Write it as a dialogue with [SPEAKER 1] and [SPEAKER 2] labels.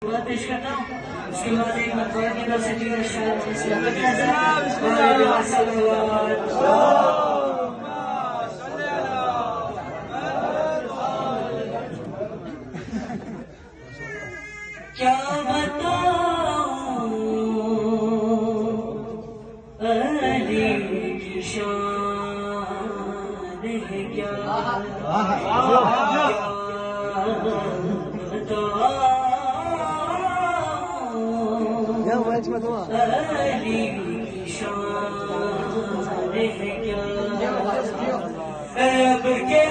[SPEAKER 1] بات پیش کرتا ہوں اس کے بعد ایک مقبول کی طرف سے تین اشعار کیا بتاؤں علی کی شان ہے کیا علی کی شان ہے کیا رب کے